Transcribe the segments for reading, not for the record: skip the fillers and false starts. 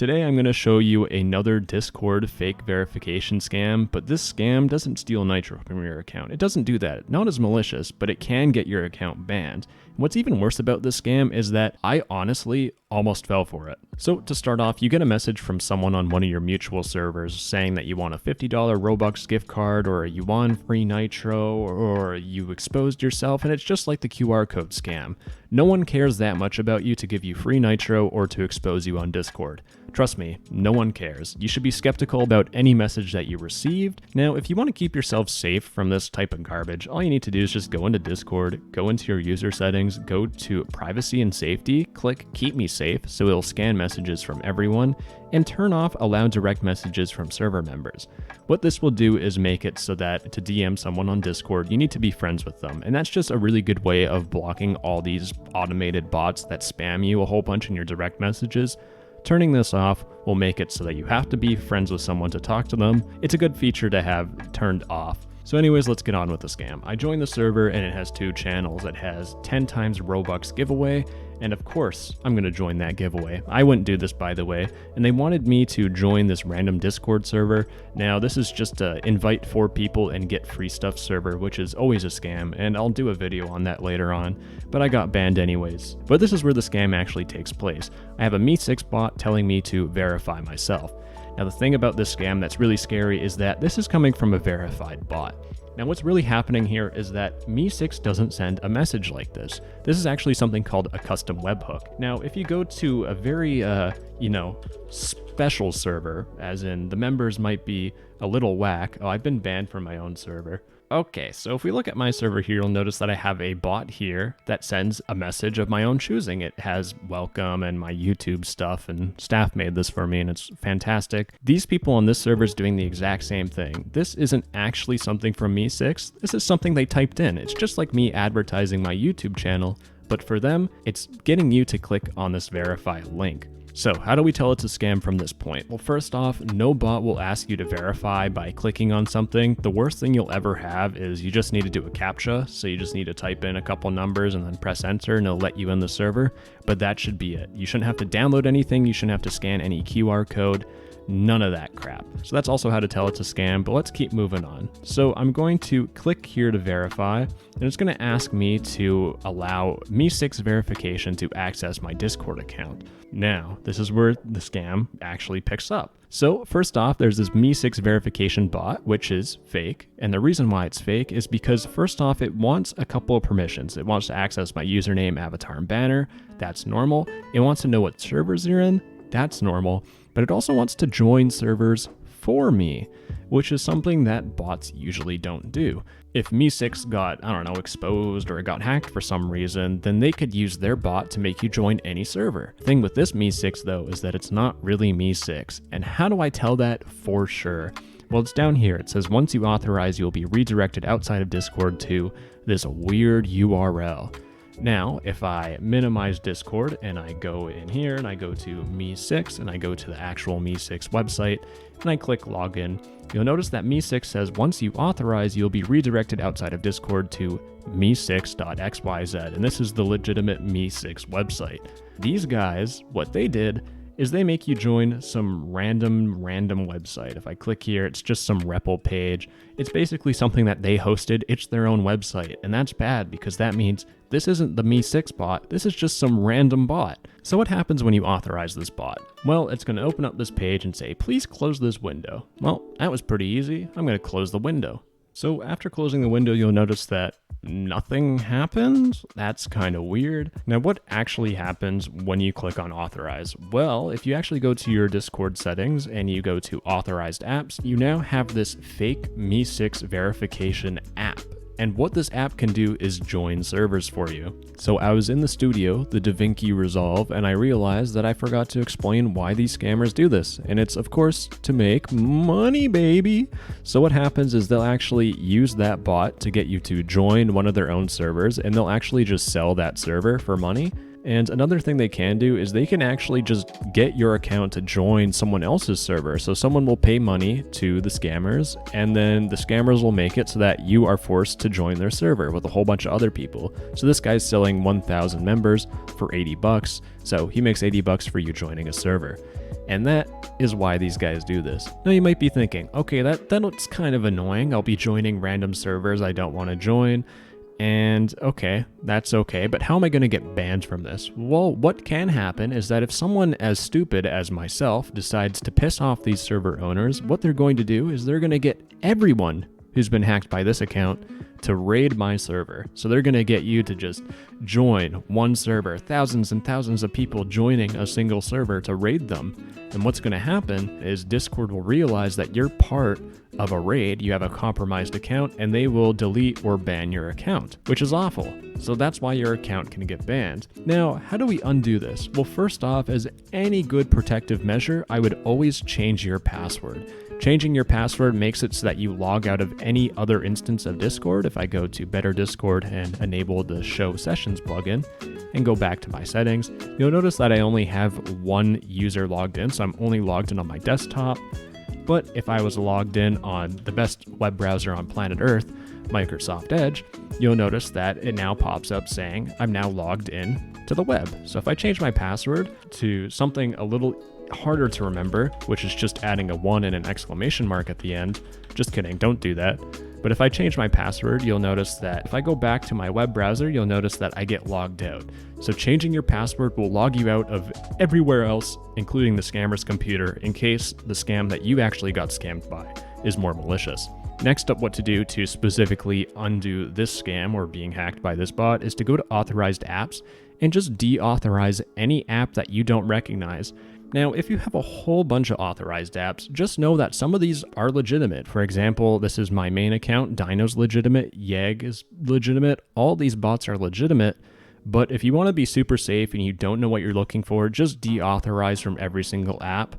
Today I'm going to show you another Discord fake verification scam, but this scam doesn't steal nitro from your account. It doesn't do that. Not as malicious, but it can get your account banned. What's even worse about this scam is that I honestly almost fell for it. So to start off, you get a message from someone on one of your mutual servers saying that you want a $50 Roblox gift card, or you won free nitro, or you exposed yourself, and it's just like the QR code scam. No one cares that much about you to give you free nitro or to expose you on Discord. Trust me, no one cares. You should be skeptical about any message that you received. Now, if you want to keep yourself safe from this type of garbage, all you need to do is just go into Discord, go into your user settings, go to privacy and safety, click keep me safe so it'll scan messages from everyone, and turn off allow direct messages from server members. What this will do is make it so that to DM someone on Discord, you need to be friends with them, and that's just a really good way of blocking all these automated bots that spam you a whole bunch in your direct messages. Turning this off will make it so that you have to be friends with someone to talk to them. It's a good feature to have turned off. So anyways, let's get on with the scam. I joined the server and it has two channels. It has 10 times Robux giveaway, and of course, I'm going to join that giveaway. I wouldn't do this, by the way, and they wanted me to join this random Discord server. Now, this is just a invite 4 people and get free stuff server, which is always a scam, and I'll do a video on that later on, but I got banned anyways. But this is where the scam actually takes place. I have a Me6 bot telling me to verify myself. Now, the thing about this scam that's really scary is that this is coming from a verified bot. Now, what's really happening here is that Me6 doesn't send a message like this. This is actually something called a custom webhook. Now, if you go to a very, special server, as in the members might be a little whack. Oh, I've been banned from my own server. Okay, so if we look at my server here, you'll notice that I have a bot here that sends a message of my own choosing. It has welcome and my YouTube stuff, and staff made this for me, and it's fantastic. These people on this server is doing the exact same thing. This isn't actually something from Me6. This is something they typed in. It's just like me advertising my YouTube channel, but for them, it's getting you to click on this verify link. So how do we tell it's a scam from this point? Well, first off, no bot will ask you to verify by clicking on something. The worst thing you'll ever have is you just need to do a CAPTCHA. So you just need to type in a couple numbers and then press enter and it'll let you in the server. But that should be it. You shouldn't have to download anything. You shouldn't have to scan any QR code. None of that crap. So that's also how to tell it's a scam, but let's keep moving on. So I'm going to click here to verify, and it's going to ask me to allow Me6 verification to access my Discord account. Now, this is where the scam actually picks up. So first off, there's this Me6 verification bot, which is fake. And the reason why it's fake is because first off, it wants a couple of permissions. It wants to access my username, avatar, and banner. That's normal. It wants to know what servers you're in. That's normal. But it also wants to join servers for me, which is something that bots usually don't do. If Me6 got, exposed or it got hacked for some reason, then they could use their bot to make you join any server. The thing with this Me6 though is that it's not really Me6. And how do I tell that for sure? Well, it's down here. It says once you authorize, you'll be redirected outside of Discord to this weird URL. Now, if I minimize Discord and I go in here and I go to Me6 and I go to the actual Me6 website and I click login, you'll notice that Me6 says once you authorize, you'll be redirected outside of Discord to me6.xyz. And this is the legitimate Me6 website. These guys, what they did is they make you join some random website. If I click here, it's just some REPL page. It's basically something that they hosted. It's their own website. And that's bad because that means this isn't the Me6 bot. This is just some random bot. So what happens when you authorize this bot? Well, it's going to open up this page and say, please close this window. Well, that was pretty easy. I'm going to close the window. So after closing the window, you'll notice that nothing happens. That's kind of weird. Now, what actually happens when you click on authorize? Well, if you actually go to your Discord settings and you go to authorized apps, you now have this fake Me6 verification app. And what this app can do is join servers for you. So I was in the studio, the DaVinci Resolve, and I realized that I forgot to explain why these scammers do this. And it's, of course, to make money, baby. So what happens is they'll actually use that bot to get you to join one of their own servers, and they'll actually just sell that server for money. And another thing they can do is they can actually just get your account to join someone else's server. So someone will pay money to the scammers, and then the scammers will make it so that you are forced to join their server with a whole bunch of other people. So this guy's selling 1,000 members for $80. So he makes $80 for you joining a server. And that is why these guys do this. Now you might be thinking, okay, that looks kind of annoying. I'll be joining random servers I don't want to join. And okay, that's okay, but how am I going to get banned from this? Well, what can happen is that if someone as stupid as myself decides to piss off these server owners, what they're going to do is they're going to get everyone who's been hacked by this account to raid my server. So they're going to get you to just join one server, thousands and thousands of people joining a single server to raid them. And what's going to happen is Discord will realize that you're part of a raid, you have a compromised account, and they will delete or ban your account, which is awful. So that's why your account can get banned. Now, how do we undo this? Well, first off, as any good protective measure, I would always change your password. Changing your password makes it so that you log out of any other instance of Discord. If I go to Better Discord and enable the Show Sessions plugin and go back to my settings, you'll notice that I only have one user logged in, so I'm only logged in on my desktop. But if I was logged in on the best web browser on planet Earth, Microsoft Edge, you'll notice that it now pops up saying I'm now logged in to the web. So if I change my password to something a little harder to remember, which is just adding a 1 and an exclamation mark at the end. Just kidding, don't do that. But if I change my password, you'll notice that if I go back to my web browser, you'll notice that I get logged out. So changing your password will log you out of everywhere else, including the scammer's computer, in case the scam that you actually got scammed by is more malicious. Next up, what to do to specifically undo this scam or being hacked by this bot is to go to authorized apps and just deauthorize any app that you don't recognize. Now, if you have a whole bunch of authorized apps, just know that some of these are legitimate. For example, this is my main account, Dino's legitimate, Yeg is legitimate, all these bots are legitimate, but if you want to be super safe and you don't know what you're looking for, just deauthorize from every single app.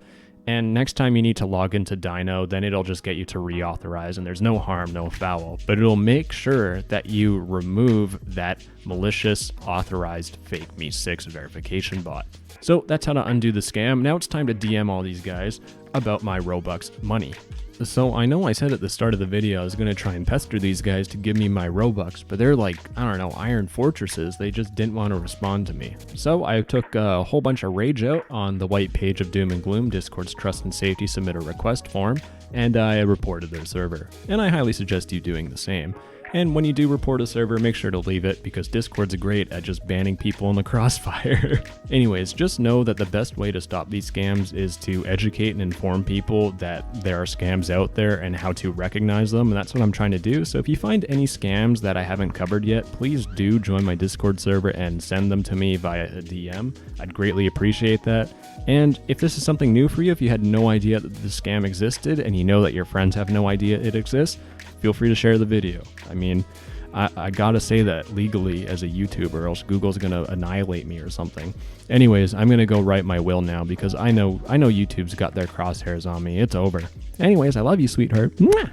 And next time you need to log into Dino, then it'll just get you to reauthorize, and there's no harm, no foul. But it'll make sure that you remove that malicious authorized fake Me6 verification bot. So that's how to undo the scam. Now it's time to DM all these guys about my Robux money. So I know I said at the start of the video I was going to try and pester these guys to give me my Robux, but they're like, I don't know, iron fortresses. They just didn't want to respond to me. So I took a whole bunch of rage out on the white page of Doom and Gloom, Discord's Trust and Safety Submit a Request form, and I reported their server. And I highly suggest you doing the same. And when you do report a server, make sure to leave it because Discord's great at just banning people in the crossfire. Anyways, just know that the best way to stop these scams is to educate and inform people that there are scams out there and how to recognize them. And that's what I'm trying to do. So if you find any scams that I haven't covered yet, please do join my Discord server and send them to me via a DM. I'd greatly appreciate that. And if this is something new for you, if you had no idea that the scam existed and you know that your friends have no idea it exists, feel free to share the video. I mean, I gotta say that legally as a YouTuber, or else Google's gonna annihilate me or something. Anyways, I'm gonna go write my will now because I know YouTube's got their crosshairs on me. It's over. Anyways, I love you, sweetheart. Mwah!